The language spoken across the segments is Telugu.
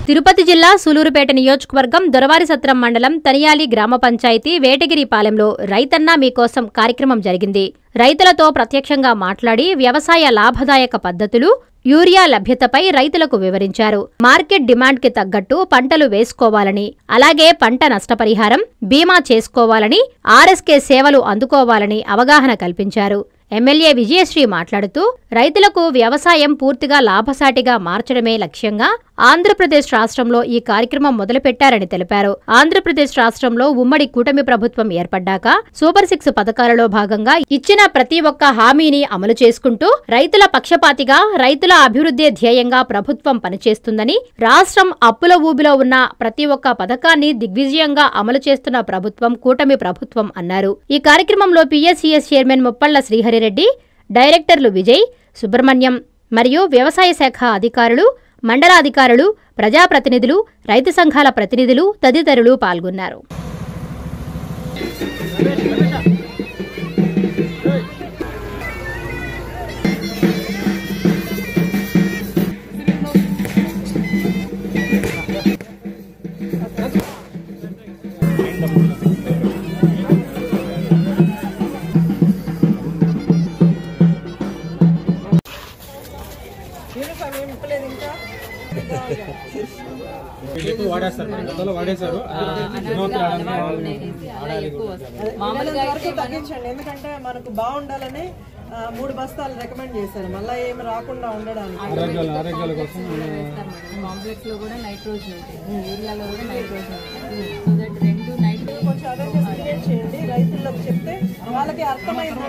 తిరుపతి జిల్లా సూలూరుపేట నియోజకవర్గం దొరవారిసత్రం మండలం తనియాలి గ్రామ పంచాయతీ వేటగిరిపాలెంలో రైతన్న మీకోసం కార్యక్రమం జరిగింది. రైతులతో ప్రత్యక్షంగా మాట్లాడి వ్యవసాయ లాభదాయక పద్ధతులు, యూరియా లభ్యతపై రైతులకు వివరించారు. మార్కెట్ డిమాండ్కి తగ్గట్టు పంటలు వేసుకోవాలని, అలాగే పంట నష్టపరిహారం, బీమా చేసుకోవాలని, ఆర్ఎస్కే సేవలు అందుకోవాలని అవగాహన కల్పించారు. ఎమ్మెల్యే విజయశ్రీ మాట్లాడుతూ రైతులకు వ్యవసాయం పూర్తిగా లాభసాటిగా మార్చడమే లక్ష్యంగా ఆంధ్రప్రదేశ్ రాష్ట్రంలో ఈ కార్యక్రమం మొదలుపెట్టారని తెలిపారు. ఆంధ్రప్రదేశ్ రాష్ట్రంలో ఉమ్మడి కూటమి ప్రభుత్వం ఏర్పడ్డాక సూపర్ 6 పథకాలలో భాగంగా ఇచ్చిన ప్రతి ఒక్క హామీని అమలు చేసుకుంటూ రైతుల పక్షపాతిగా, రైతుల అభివృద్ధి ధ్యేయంగా ప్రభుత్వం పనిచేస్తుందని, రాష్ట్రం అప్పుల ఊబిలో ఉన్న ప్రతి ఒక్క పథకాన్ని దిగ్విజయంగా అమలు చేస్తున్న ప్రభుత్వం కూటమి ప్రభుత్వం అన్నారు. ఈ కార్యక్రమంలో పిఎస్సిఎస్ చైర్మన్ ముప్పళ్ల శ్రీహరిరెడ్డి, డైరెక్టర్లు విజయ్, సుబ్రహ్మణ్యం మరియు వ్యవసాయ శాఖ అధికారులు, మండలాధికారులు, ప్రజాప్రతినిధులు, రైతు సంఘాల ప్రతినిధులు తదితరులు పాల్గొన్నారు. ఎందుకంటే మనకు బాగుండాలని 3 బస్తాలు రికమెండ్ చేశారు, మళ్ళీ ఏమి రాకుండా ఉండడానికి. కాంప్లెక్స్ లో కూడా నైట్రోజన్ ఉంటుంది, యూరియాలో కూడా నైట్రోజన్ ఉంటుంది. కొంచెం అవేర్నెస్ క్రియేట్ చేయండి, రైతులకు చెప్తే వాళ్ళకి అర్థమైంది.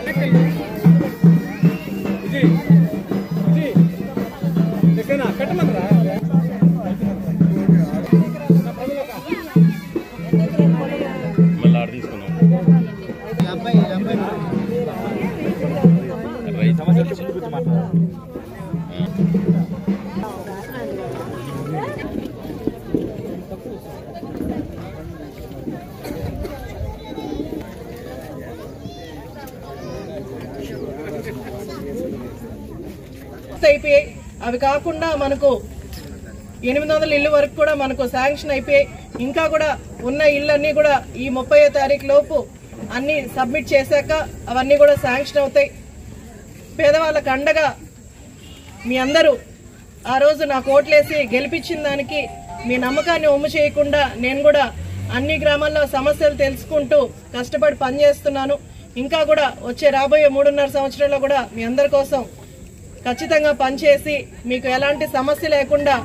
అయిపోయాయి. అవి కాకుండా మనకు 800 ఇళ్ల వరకు కూడా మనకు శాంక్షన్ అయిపోయాయి. ఇంకా కూడా ఉన్న ఇళ్ళన్నీ కూడా ఈ 30వ తారీఖు లోపు అన్ని సబ్మిట్ చేశాక అవన్నీ కూడా శాంక్షన్ అవుతాయి. పేదవాళ్ళకు అండగా మీ అందరూ ఆ రోజు నాకు ఓట్లేసి గెలిపించిన దానికి మీ నమ్మకాన్ని ఒమ్ము చేయకుండా నేను కూడా అన్ని గ్రామాల్లో సమస్యలు తెలుసుకుంటూ కష్టపడి పనిచేస్తున్నాను. ఇంకా కూడా వచ్చే రాబోయే 3.5 సంవత్సరాల్లో కూడా మీ అందరి కోసం ఖచ్చితంగా పనిచేసి మీకు ఎలాంటి సమస్య లేకుండా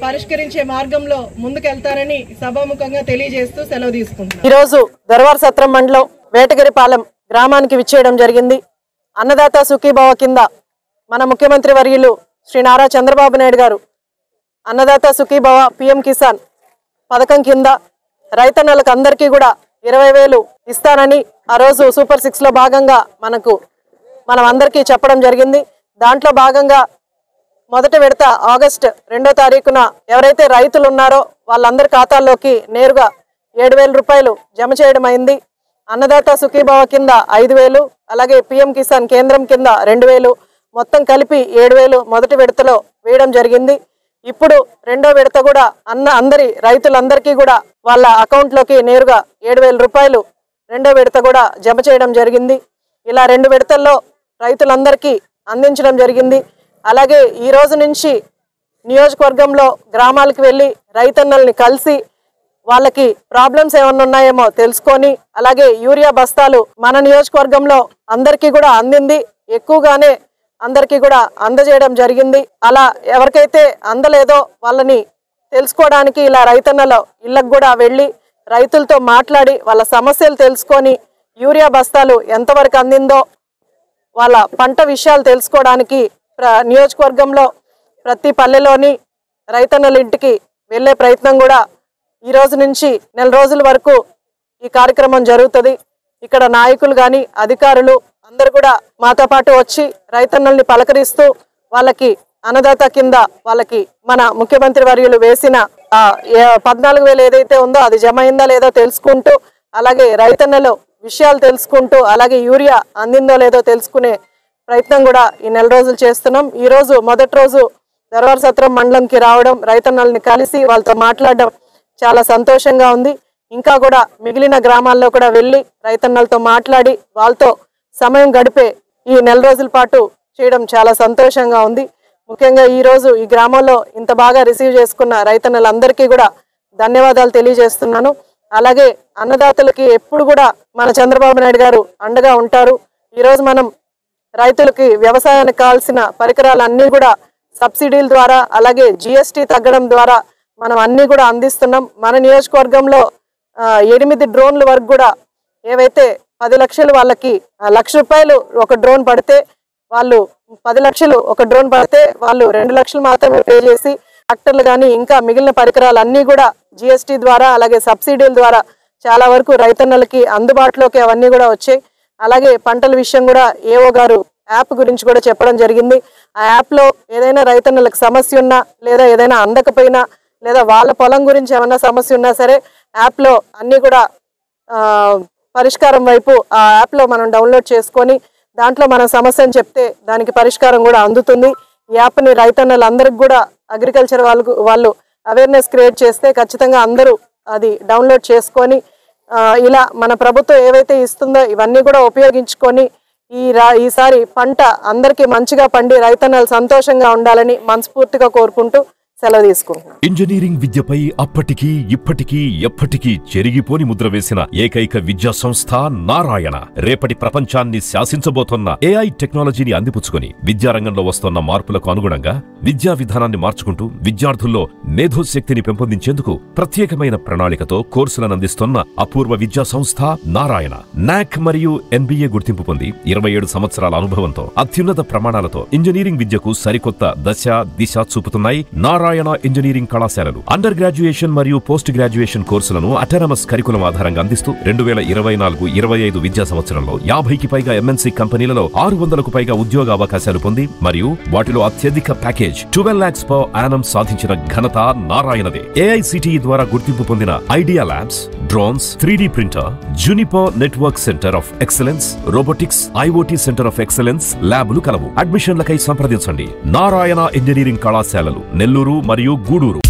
పరిష్కరించే మార్గంలో ముందుకెళ్తారని సభాముఖంగా తెలియజేస్తూ సెలవు తీసుకుంటున్నాను. ఈరోజు దొరవారిసత్రం మండలం వేటగిరిపాలెం గ్రామానికి విచ్చేయడం జరిగింది. అన్నదాత సుఖీభవ కింద మన ముఖ్యమంత్రి వర్యులు శ్రీ నారా చంద్రబాబు నాయుడు గారు అన్నదాత సుఖీభవ పిఎం కిసాన్ పథకం కింద రైతన్నలకు అందరికీ కూడా 20,000 ఇస్తానని ఆ రోజు సూపర్ 6లో భాగంగా మనం అందరికీ చెప్పడం జరిగింది. దాంట్లో భాగంగా మొదటి విడత ఆగస్టు 2వ తారీఖున ఎవరైతే రైతులు ఉన్నారో వాళ్ళందరి ఖాతాల్లోకి నేరుగా 7,000 రూపాయలు జమ చేయడం అయింది. అన్నదాత సుఖీభవ కింద 5,000, అలాగే పిఎం కిసాన్ కేంద్రం కింద 2,000, మొత్తం కలిపి 7,000 మొదటి విడతలో వేయడం జరిగింది. ఇప్పుడు రెండో విడత కూడా అందరి రైతులందరికీ కూడా వాళ్ళ అకౌంట్లోకి నేరుగా 7,000 రూపాయలు రెండో విడత కూడా జమ చేయడం జరిగింది. ఇలా 2 విడతల్లో రైతులందరికీ అందించడం జరిగింది. అలాగే ఈ రోజు నుంచి నియోజకవర్గంలో గ్రామాలకు వెళ్ళి రైతన్నల్ని కలిసి వాళ్ళకి ప్రాబ్లమ్స్ ఏమన్నా ఉన్నాయేమో తెలుసుకొని, అలాగే యూరియా బస్తాలు మన నియోజకవర్గంలో అందరికీ కూడా అందింది, ఎక్కువగానే అందరికీ కూడా అందజేయడం జరిగింది. అలా ఎవరికైతే అందలేదో వాళ్ళని తెలుసుకోవడానికి ఇలా రైతన్నల ఇళ్ళకు కూడా వెళ్ళి రైతులతో మాట్లాడి వాళ్ళ సమస్యలు తెలుసుకొని యూరియా బస్తాలు ఎంతవరకు అందిందో వాళ్ళ పంట విషయాలు తెలుసుకోవడానికి నియోజకవర్గంలో ప్రతి పల్లెలోని రైతన్నల ఇంటికి వెళ్ళే ప్రయత్నం కూడా ఈ రోజు నుంచి 4 రోజుల వరకు ఈ కార్యక్రమం జరుగుతుంది. ఇక్కడ నాయకులు కానీ అధికారులు అందరూ కూడా మాతో పాటు వచ్చి రైతన్నల్ని పలకరిస్తూ వాళ్ళకి అన్నదాత కింద వాళ్ళకి మన ముఖ్యమంత్రి వర్యులు వేసిన 14,000 ఏదైతే ఉందో అది జమ అయిందా లేదో తెలుసుకుంటూ, అలాగే రైతన్నలు విషయాలు తెలుసుకుంటూ, అలాగే యూరియా అందిందో లేదో తెలుసుకునే ప్రయత్నం కూడా ఈ 4 రోజులు చేస్తున్నాం. ఈ రోజు మొదటి రోజు దొరవారి సత్రం మండలంకి రావడం, రైతన్నల్ని కలిసి వాళ్ళతో మాట్లాడడం చాలా సంతోషంగా ఉంది. ఇంకా కూడా మిగిలిన గ్రామాల్లో కూడా వెళ్ళి రైతన్నలతో మాట్లాడి వాళ్ళతో సమయం గడిపే ఈ నెల రోజుల పాటు చేయడం చాలా సంతోషంగా ఉంది. ముఖ్యంగా ఈ రోజు ఈ గ్రామంలో ఇంత బాగా రిసీవ్ చేసుకున్న రైతన్నలందరికీ కూడా ధన్యవాదాలు తెలియజేస్తున్నాను. అలాగే అన్నదాతలకి ఎప్పుడు కూడా మన చంద్రబాబు నాయుడు గారు అండగా ఉంటారు. ఈరోజు మనం రైతులకి వ్యవసాయానికి కావాల్సిన పరికరాలన్నీ కూడా సబ్సిడీల ద్వారా, అలాగే GST తగ్గడం ద్వారా మనం అన్ని కూడా అందిస్తున్నాం. మన నియోజకవర్గంలో 8 డ్రోన్ల వరకు కూడా ఏవైతే 10 లక్షలు వాళ్ళకి ₹1,00,000 ఒక డ్రోన్ పడితే వాళ్ళు 10 లక్షలు ఒక డ్రోన్ పడితే వాళ్ళు 2 లక్షలు మాత్రమే పే చేసి ట్రాక్టర్లు కానీ ఇంకా మిగిలిన పరికరాలు అన్నీ కూడా GST ద్వారా అలాగే సబ్సిడీల ద్వారా చాలా వరకు రైతన్నలకి అందుబాటులోకి అవన్నీ కూడా వచ్చాయి. అలాగే పంటల విషయం కూడా ఏఓ గారు యాప్ గురించి కూడా చెప్పడం జరిగింది. ఆ యాప్లో ఏదైనా రైతన్నలకు సమస్య ఉన్నా లేదా ఏదైనా అందకపోయినా లేదా వాళ్ళ పొలం గురించి ఏమైనా సమస్య ఉన్నా సరే యాప్లో అన్నీ కూడా పరిష్కారం వైపు ఆ యాప్లో మనం డౌన్లోడ్ చేసుకొని దాంట్లో మన సమస్యను చెప్తే దానికి పరిష్కారం కూడా అందుతుంది. ఈ యాప్ని రైతన్నలందరికీ కూడా అగ్రికల్చర్ వాళ్ళు అవేర్నెస్ క్రియేట్ చేస్తే ఖచ్చితంగా అందరూ అది డౌన్లోడ్ చేసుకొని ఇలా మన ప్రభుత్వం ఏవైతే ఇస్తుందో ఇవన్నీ కూడా ఉపయోగించుకొని ఈసారి పంట అందరికీ మంచిగా పండి రైతన్నలు సంతోషంగా ఉండాలని మనస్ఫూర్తిగా కోరుకుంటూ సెలవు తీసుకుంటున్నాను. ఇంజనీరింగ్ విద్యపై అప్పటికీ ఇప్పటికీ ఎప్పటికీ చెరిగిపోని ముద్ర వేసిన ఏకైక విద్యా సంస్థ నారాయణ రేపటి ప్రపంచాన్ని శాసించబోతున్న AI టెక్నాలజీని అందిపుచ్చుకొని విద్యారంగంలో వస్తున్న మార్పులకు అనుగుణంగా విద్యా విధానాన్ని మార్చుకుంటూ విద్యార్థుల్లో మేధోశక్తిని పెంపొందించేందుకు ప్రత్యేకమైన ప్రణాళికతో కోర్సులను అందిస్తున్న అపూర్వ విద్యా సంస్థ నారాయణ. NAC మరియు NBA గుర్తింపు పొంది 27 సంవత్సరాల అనుభవంతో అత్యున్నత ప్రమాణాలతో ఇంజనీరింగ్ విద్యకు సరికొత్త దశ దిశ చూపుతున్నాయి నారాయణ ఇంజనీరింగ్ కళాశాలలు. అండర్ గ్రాడ్యుయేషన్ మరియు పోస్ట్ గ్రాడ్యుయేషన్ కోర్సులను అటానమస్ కరికులం ఆధారంగా అందిస్తూ 2024-25 విద్యా సంవత్సరంలో 50కి పైగా MNC కంపెనీలలో 600కు పైగా ఉద్యోగ అవకాశాలు పొంది మరియు వాటిలో అత్యధిక ప్యాకేజ్ 12 lakhs per annum సాధించిన ఘనత నారాయణదే. AICTE ద్వారా గుర్తింపు పొందిన idea labs, drones, 3D printer, Juniper network centre of excellence, robotics, IoT centre of excellence ల్యాబ్లు కలవు. అడ్మిషన్లకై సంప్రదించండి. నారాయణ ఇంజనీరింగ్ కళాశాలలు నెల్లూరు మరియు గూడూరు.